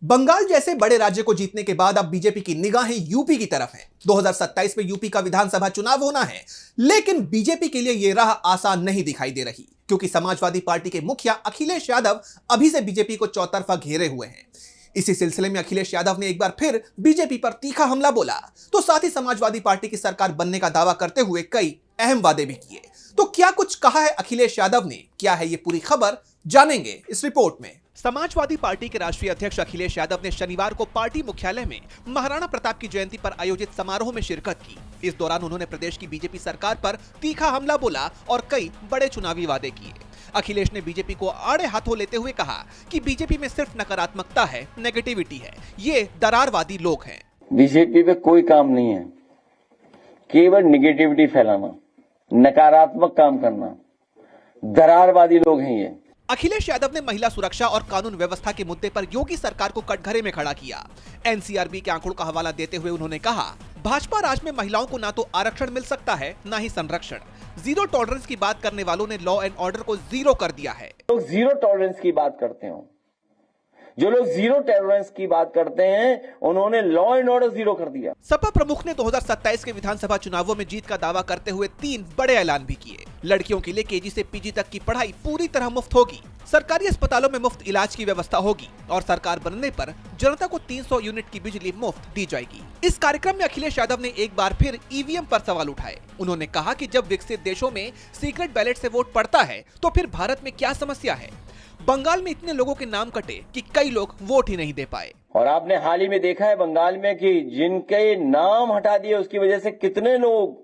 बंगाल जैसे बड़े राज्य को जीतने के बाद अब बीजेपी की निगाहें यूपी की तरफ हैं। 2027 में यूपी का विधानसभा चुनाव होना है, लेकिन बीजेपी के लिए यह राह आसान नहीं दिखाई दे रही, क्योंकि समाजवादी पार्टी के मुखिया अखिलेश यादव अभी से बीजेपी को चौतरफा घेरे हुए हैं। इसी सिलसिले में अखिलेश यादव ने एक बार फिर बीजेपी पर तीखा हमला बोला, तो साथ ही समाजवादी पार्टी की सरकार बनने का दावा करते हुए कई अहम वादे भी किए। तो क्या कुछ कहा है अखिलेश यादव ने, क्या है ये पूरी खबर, जानेंगे इस रिपोर्ट में। समाजवादी पार्टी के राष्ट्रीय अध्यक्ष अखिलेश यादव ने शनिवार को पार्टी मुख्यालय में महाराणा प्रताप की जयंती पर आयोजित समारोह में शिरकत की। इस दौरान उन्होंने प्रदेश की बीजेपी सरकार पर तीखा हमला बोला और कई बड़े चुनावी वादे किए। अखिलेश ने बीजेपी को आड़े हाथों लेते हुए कहा कि बीजेपी में सिर्फ नकारात्मकता है, नेगेटिविटी है, ये दरारवादी लोग हैं। बीजेपी पे कोई काम नहीं है, केवल नेगेटिविटी फैलाना, नकारात्मक काम करना, दरारवादी लोग हैं ये। अखिलेश यादव ने महिला सुरक्षा और कानून व्यवस्था के मुद्दे पर योगी सरकार को कटघरे में खड़ा किया। एनसीआरबी के आंकड़ों का हवाला देते हुए उन्होंने कहा, भाजपा राज में महिलाओं को ना तो आरक्षण मिल सकता है, ना ही संरक्षण। जीरो टॉलरेंस की बात करने वालों ने लॉ एंड ऑर्डर को जीरो कर दिया है। लोग जीरो टॉलरेंस की बात करते हो, जो लोग जीरो टॉलरेंस की बात करते हैं, उन्होंने लॉ एंड ऑर्डर जीरो कर दिया। सपा प्रमुख ने 2027 के विधानसभा चुनावों में जीत का दावा करते हुए 3 बड़े ऐलान भी किए। लड़कियों के लिए केजी से पीजी तक की पढ़ाई पूरी तरह मुफ्त होगी, सरकारी अस्पतालों में मुफ्त इलाज की व्यवस्था होगी और सरकार बनने पर जनता को 300 यूनिट की बिजली मुफ्त दी जाएगी। इस कार्यक्रम में अखिलेश यादव ने एक बार फिर ईवीएम पर सवाल उठाए। उन्होंने कहा कि जब विकसित देशों में सीक्रेट बैलेट से वोट पड़ता है, तो फिर भारत में क्या समस्या है। बंगाल में इतने लोगों के नाम कटे कि कई लोग वोट ही नहीं दे पाए। और आपने हाल ही में देखा है बंगाल में कि जिनके नाम हटा दिए उसकी वजह से कितने लोग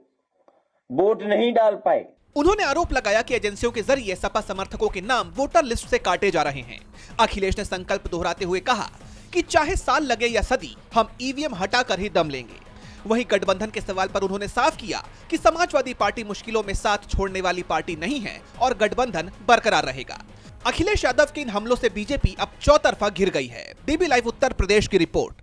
वोट नहीं डाल पाए। उन्होंने आरोप लगाया कि एजेंसियों के जरिए सपा समर्थकों के नाम वोटर लिस्ट से काटे जा रहे हैं। अखिलेश ने संकल्प दोहराते हुए कहा कि चाहे साल लगे या सदी, हम ईवीएम हटाकर ही दम लेंगे। वहीं गठबंधन के सवाल पर उन्होंने साफ किया कि समाजवादी पार्टी मुश्किलों में साथ छोड़ने वाली पार्टी नहीं है और गठबंधन बरकरार रहेगा। अखिलेश यादव के इन हमलों से बीजेपी अब चौतरफा घिर गई है। डीबी लाइव उत्तर प्रदेश की रिपोर्ट।